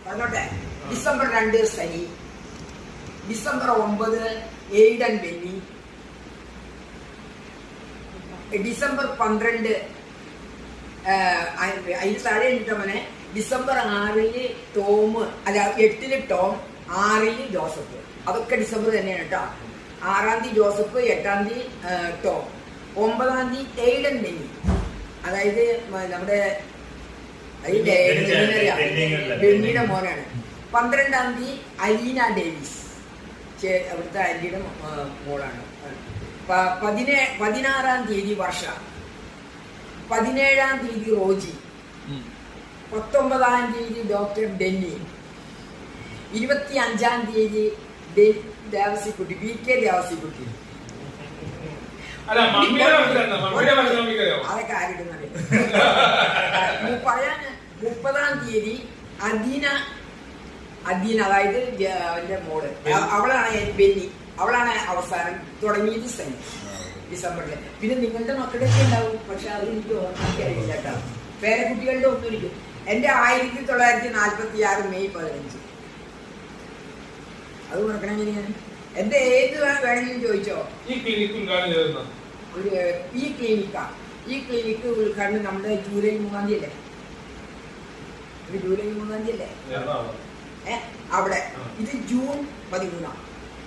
പറഞ്ഞോട്ടെ. ഡിസംബർ 2 സനി, December 9 Aiden Benny, December 12 അതിന് താഴെ ഇട്ടവനെ ഡിസംബർ 6 ടോം, അല്ല 8 ടോം, 6 ജോസഫ്. അതൊക്കെ ഡിസംബർ തന്നെയാണ് കേട്ടോ. 6 ജോസഫ്, 8 ടോം, 9 എയ്ഡൻ ബെന്നി, അതായത് നമ്മുടെ ബെന്നിയുടെ മോനാണ്. 12 അലീന ഡേവിസ്, അവിടുത്തെ ആന്റിയുടെ മോളാണ്. 16 Varsha, 17 Roji, 19 doctor Denny, 25 Devasikutty, V K Devasikutty. അതൊക്കെ ആരിടുന്നത് പറയാന്. 30 അദീന, അതായത് അവന്റെ മോള്, അവളാണ് ബെന്നി, അവളാണ് അവസാനം. തുടങ്ങിയത് സനി ഡിസംബറില്. പിന്നെ നിങ്ങളുടെ മക്കളുടെ ഉണ്ടാവും, പക്ഷെ അത് എനിക്ക് ഓർമ്മിക്കാറില്ല കേട്ടോ. പേരക്കുട്ടികളുടെ ഒന്നും ഇരിക്കും. എന്റെ 1946 മെയ് 15. അത് മറക്കണമെങ്കിൽ ഞാൻ എന്റെ ഏത് വേണമെങ്കിലും ചോദിച്ചോ. ഈ ക്ലിനിക്ക് ഉദ്ഘാടനം നമ്മുടെ ജൂലൈ 3 അല്ലേ? ജൂലൈ 3 അല്ലേ അവിടെ? ഇത് ജൂൺ 13,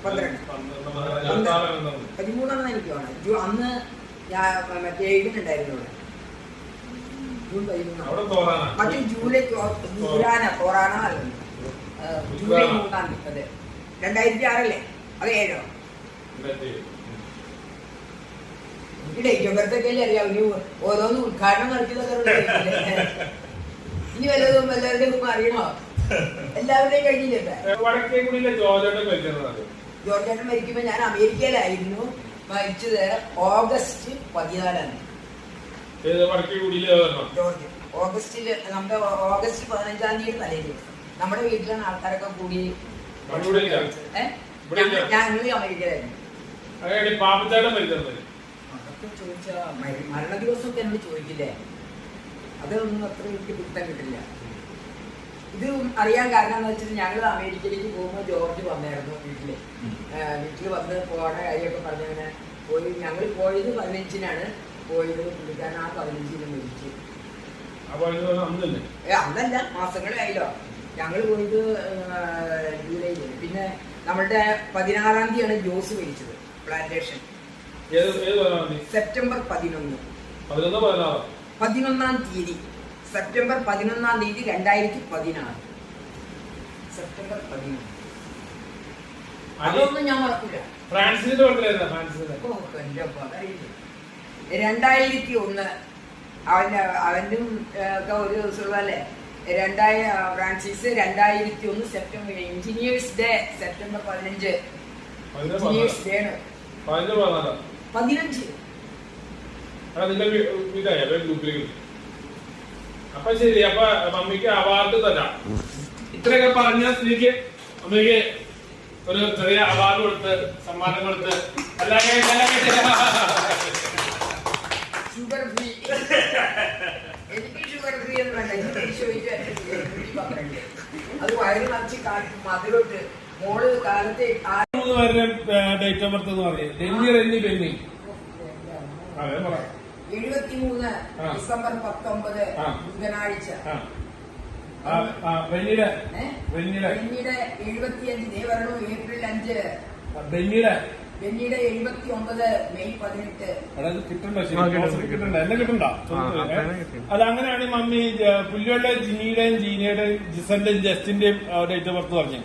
13 എനിക്ക് വേണം. അന്ന് ഞാൻ മറ്റേ എഴുതുന്നുണ്ടായിരുന്നു ഇവിടെ. ജൂൺ 13. മറ്റേ ജൂലൈ കൊറാന അല്ലെന്ന്. ജൂലൈ 3 അതെ. 2006 അത് 7. എനിക്ക് ഡേറ്റ് ഓഫ് ബർത്ത് ഒക്കെ അറിയാം. ഇനി ഓരോന്ന് ഉദ്ഘാടനം നടത്തിയതൊക്കെ ഇനി വല്ലതും എല്ലാവരുടെയും അറിയണോ? എല്ലാവരുടെയും കഴിഞ്ഞില്ലേ? ജോർജേട്ടൻ മരിക്കുമ്പോ ഞാൻ അമേരിക്കയിലായിരുന്നു. മരിച്ചത് ഓഗസ്റ്റ് 14. ജോർജ് ഓഗസ്റ്റില്, നമ്മുടെ ഓഗസ്റ്റ് 15 തലേന്ന് നമ്മുടെ വീട്ടിലാണ് ആൾക്കാരൊക്കെ കൂടി. ഞങ്ങൾ അമേരിക്കയിലായിരുന്നു. അതൊക്കെ ചോദിച്ചാ മരണ ദിവസമൊക്കെ എന്നോട് ചോദിക്കില്ലേ? അതൊന്നും അത്ര എനിക്ക് പിടുത്തം കിട്ടില്ല. ഇത് അറിയാൻ കാരണം എന്ന് വെച്ചാൽ ഞങ്ങൾ അമേരിക്കയിലേക്ക് പോകുമ്പോൾ ജോർജ് വന്നായിരുന്നു വീട്ടില് വന്ന് പോണ കാര്യമൊക്കെ പറഞ്ഞങ്ങനെ പോയി. ഞങ്ങൾ പോയത് 15 പോയത്. പുള്ളിക്കാരൻ ആ 15 മരിച്ചു. അന്നല്ല, മാസങ്ങളായല്ലോ. ഞങ്ങൾ പോയത് ജൂലൈയിൽ. പിന്നെ നമ്മളുടെ 16 ജോസ് മരിച്ചത്, പ്ലാന്റേഷൻ. സെപ്റ്റംബർ 11. 11 തീയതി, സെപ്റ്റംബർ 11 തീയതി 2016. സെപ്റ്റംബർ 11. അതൊന്നും ഞാൻ മറക്കില്ല. 2001 അവന്റെ ഒക്കെ ഒരു ദിവസമുള്ളല്ലേ. Francis 2001 September, engineers day September 15. Engineers day ആണ് 15. അപ്പൊ ശരി. അപ്പൊ മമ്മിക്ക് അവാർഡ് തരാം. ഇത്രയൊക്കെ പറഞ്ഞ സ്ഥിതിക്ക് മമ്മിക്ക് ഒരു ചെറിയ അവാർഡ് കൊടുത്ത്, സമ്മാനം കൊടുത്ത്. Sugar free. എനിക്ക് ഷുഗർ ഫ്രീ എന്ന് വേണ്ട. അത് വയറ് നിറച്ച് മതിലോട്ട് മോള് കാലത്തെ ഡേറ്റ് ഓഫ് ബർത്ത് എന്ന് പറയും. ഡെന്നി റെന്നി ബെന്നി 73 ഡിസംബർ 19 ബുധനാഴ്ച. ബെന്നിയുടെ 75 ഏപ്രിൽ 5. ബെന്നിയുടെ 79 മെയ് 18. എന്നെ കിട്ടണ്ട. അത് അങ്ങനെയാണ് മമ്മി പുല്ലുകളുടെ ജിനിയുടെയും ജീനയുടെയും ജിസന്റെയും ജസ്റ്റിന്റെയും ഡേറ്റ് ഓഫ് ബർത്ത് പറഞ്ഞു.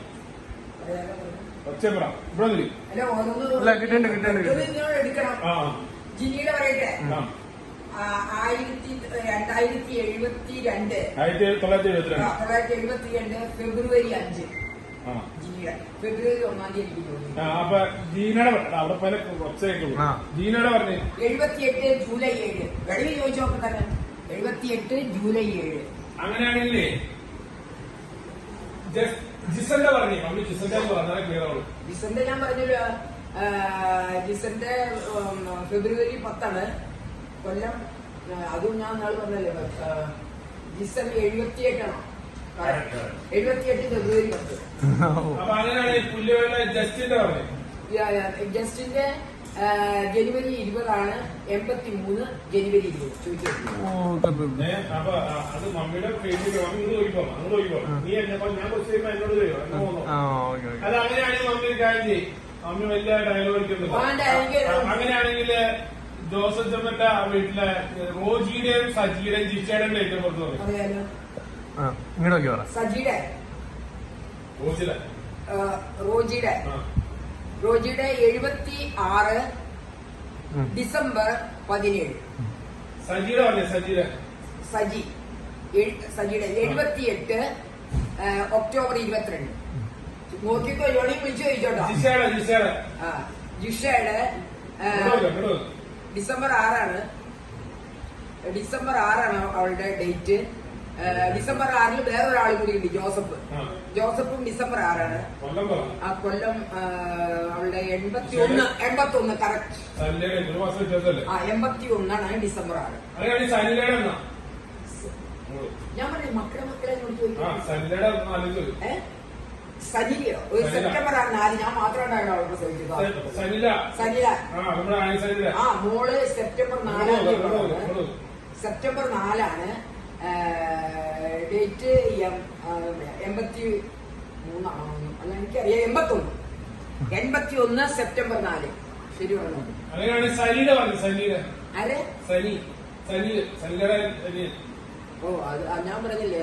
ജിനിയുടെ പറയട്ടെ. 1972 ഫെബ്രുവരി 5. ഫെബ്രുവരി 1 തീയതി. അപ്പൊ ജീനയുടെ അവിടെ പോലെ കുറച്ചേക്കുള്ളൂ. ജീനയുടെ പറഞ്ഞു 78 ജൂലൈ 7. വെളിയിൽ ചോദിച്ചു നോക്കി തന്നെ. 78 ജൂലൈ 7. അങ്ങനെയാണെങ്കിലേ ജിസന്റെ പറഞ്ഞു. മമ്മി ജിസന്റെ പറഞ്ഞാൽ ക്ലിയർ ആവുള്ളൂ. ജിസന്റെ ഞാൻ പറഞ്ഞല്ലോ. ജിസന്റെ ഫെബ്രുവരി 10 കൊല്ലം. അതും ഞാൻ നാളെ പറഞ്ഞല്ലേ. ജിസൺ 78 78 ഫെബ്രുവരി 10. അപ്പൊ അങ്ങനെയാണ് പുല്ലുകളുടെ ജസ്റ്റിന്റെ പറഞ്ഞത്. ജസ്റ്റിന്റെ ജനുവരി 20 83 ജനുവരി 20 ചോദിച്ചു. അപ്പൊ അത് മമ്മിയുടെ പേജിൽ അങ്ങോട്ട് നോക്കിപ്പോ നീ എന്നപ്പോ ഞാൻ കുറച്ച് എന്നോട് തരുമോ എന്ന് തോന്നുന്നു. അത് അങ്ങനെയാണെങ്കിൽ മമ്മി ഒരു കാര്യം ചെയ്യും. മമ്മി വലിയ ഡയലോഗ് അടിക്കുന്നുണ്ട്. അങ്ങനെയാണെങ്കിൽ ജോസഫ് ചെമ്മറ്റ വീട്ടിലെ റോജിയുടെയും സജിയുടെയും ജിച്ചയുടെയും ഡേറ്റ് പുറത്ത് പറയും. സജിയുടെ റോജിയുടെ 76 ഡിസംബർ 17. സജിയുടെ പറഞ്ഞേ സജിയുടെ സജിയുടെ 78 ഒക്ടോബർ 22. നോക്കിക്കോ ജോണി വിളിച്ചു ചോദിച്ചോട്ടോ. ജിഷയുടെ ഡിസംബർ 6 ഡിസംബർ 6 അവളുടെ ഡേറ്റ്. ഡിസംബർ 6 വേറൊരാൾ കൂടി ഉണ്ട്, ജോസഫും ഡിസംബർ 6. ആ കൊല്ലം അവളുടെ 81 കറക്റ്റ്. 81 ഡിസംബർ 6. ഞാൻ പറഞ്ഞു മക്കളെ ചോദിക്കും. സനിലയോ ഒരു സെപ്റ്റംബർ 4 ഞാൻ മാത്രമായിട്ടാണ് അവൾ പ്രസവിച്ചത്. സനില മോള് സെപ്റ്റംബർ 4. സെപ്റ്റംബർ 4 ഡേറ്റ് 83 അല്ല എനിക്കറിയാം 81 സെപ്റ്റംബർ 4. ശരി പറഞ്ഞു. ഓ അത് ഞാൻ പറഞ്ഞില്ലേ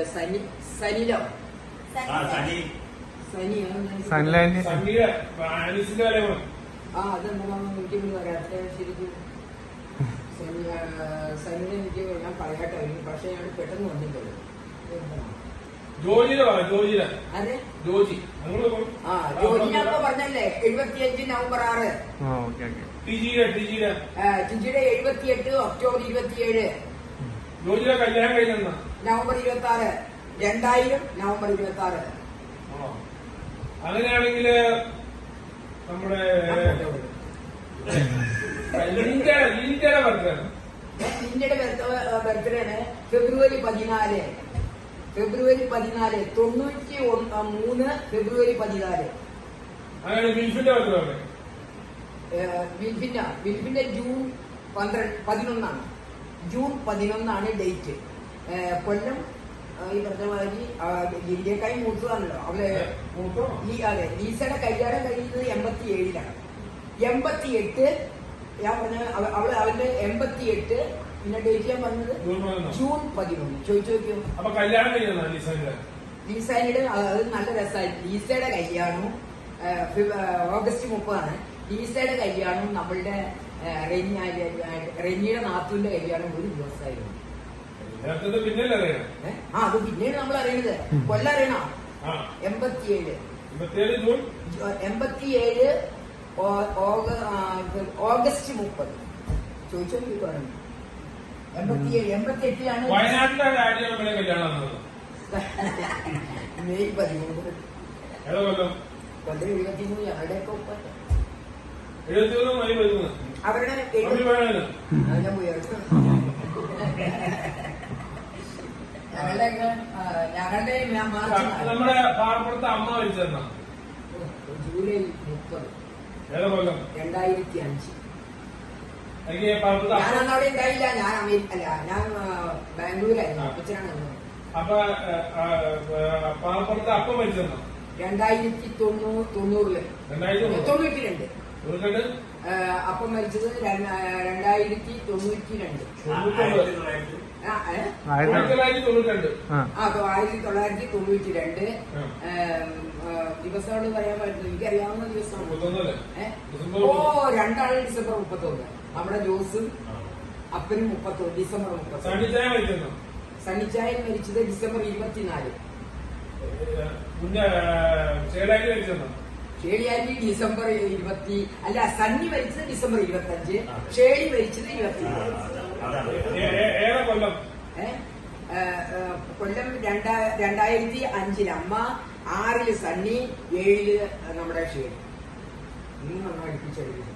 സനിലോ അതെന്താണെന്ന് എനിക്ക് പറയാത്ത ശരിക്കും. സനിനെ എനിക്ക് ഞാൻ പറയാട്ടോ, പക്ഷെ ഞാൻ പെട്ടെന്ന് വന്നിട്ടുള്ളൂ. ജോജി ഞാനിപ്പോ പറഞ്ഞല്ലേ 75 നവംബർ 6. ടിജിയുടെ 78 ഒക്ടോബർ 27. നവംബർ 26. 2000 നവംബർ 26. അങ്ങനെയാണെങ്കിൽ നമ്മുടെ ലിൻഡയുടെ ബർത്ത്ഡേ ഫെബ്രുവരി 14. 93 ഫെബ്രുവരി 14. വിൽഫിന്റെ ജൂൺ 11. June 11 date. കൊല്ലം ഈ പറഞ്ഞ മാതിരി ലിൻഡേക്കായി മൂത്തതാണല്ലോ അവള്. അതെ, ലീസയുടെ കല്യാണം കഴിയുന്നത് 87. 88 ഞാൻ പറഞ്ഞ അവന്റെ 88. പിന്നെ ഡേറ്റ് ഞാൻ പറഞ്ഞത് ജൂൺ 11. ചോദിച്ചു നോക്കിയോ. അപ്പൊ കല്യാണം ലീസയുടെ അത് നല്ല രസമായിരുന്നു. ലീസയുടെ കല്യാണവും ഓഗസ്റ്റ് 30. ലീസയുടെ കല്യാണവും നമ്മളുടെ റെനിയുടെ നാത്തൂന്റെ കല്യാണം ഒരു ദിവസമായിരുന്നു. അത് പിന്നീട് നമ്മൾ അറിയണത്. കൊല്ലം അറിയണോ? 87 ഓഗസ്റ്റ് 30. ചോദിച്ചോ പറഞ്ഞു. 88 വയനാട്ടിലെ മെയ് 13. കൊല്ലം 73 ഞങ്ങളുടെയൊക്കെ ഒപ്പം അവരുടെ ഞാൻ പോയി ഞങ്ങളുടെ നമ്മുടെ പാറപ്പുറത്തെ അമ്മ മരിച്ചെന്ന ജൂലൈ 30. 2005. ഞാനന്നവിടെ ഉണ്ടായില്ല. ഞാൻ ഞാൻ ബാംഗ്ലൂരായിരുന്നു. അപ്പച്ചനാണ്. അപ്പൊ പാറപ്പുറത്തെ അപ്പം മരിച്ചെന്ന 2090. 92. അപ്പം മരിച്ചത് 2092. 1992. ദിവസമാണ് പറയാൻ പറ്റുന്നത്. എനിക്കറിയാവുന്ന ദിവസമാണ്. രണ്ടാള് ഡിസംബർ 31. നമ്മുടെ ജോസും അപ്പനും 31 ഡിസംബർ 30. സണ്ണിച്ചായൻ മരിച്ചത് ഡിസംബർ 24. ഷേളിയാൻറ്റി ഡിസംബർ 20. അല്ല, സണ്ണി മരിച്ചത് ഡിസംബർ 25. ഷേളി മരിച്ചത് 24. കൊല്ലം 2005 അമ്മ, 6 സണ്ണി, 7 നമ്മുടെ ഷേളി. ഇന്ന് നമ്മൾ അടുപ്പിച്ചെടുക്കും.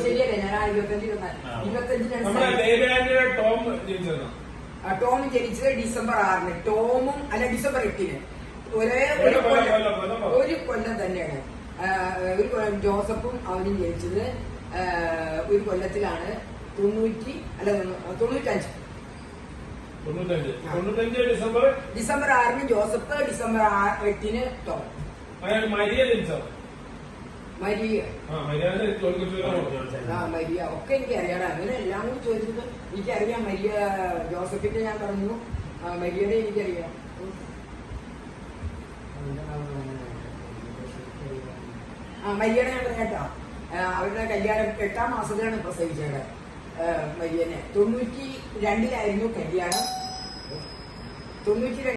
ശരിയല്ലേ? ഞാൻ 25 ടോം ടോം ജനിച്ചത് ഡിസംബർ 6-ന്. ടോമും അല്ല ഡിസംബർ 8-ന്. ഒരു കൊല്ലം തന്നെയാണ്. ജോസഫും അവനും ജനിച്ചത് ഒരു കൊല്ലത്തിലാണ്. 95 ഡിസംബർ 6-ന് ജോസഫ്, ഡിസംബർ 8-ന് ടോം. മരിയ ജനിച്ചോ? മരിയ മരിയ ഒക്കെ എനിക്കറിയാം. അങ്ങനെ എല്ലാം കൂടി ചോദിച്ചത് എനിക്കറിയാം. മരിയ ജോസഫിന്റെ ഞാൻ പറഞ്ഞു, മരിയയുടെ എനിക്കറിയാം. മരിയയുടെ ഞാൻ പറയാട്ടോ. അവരുടെ കല്യാണം 8-ാം മാസത്തിലാണ് പ്രസവിച്ചത് മരിയനെ. 92-ലായിരുന്നു കല്യാണം. 92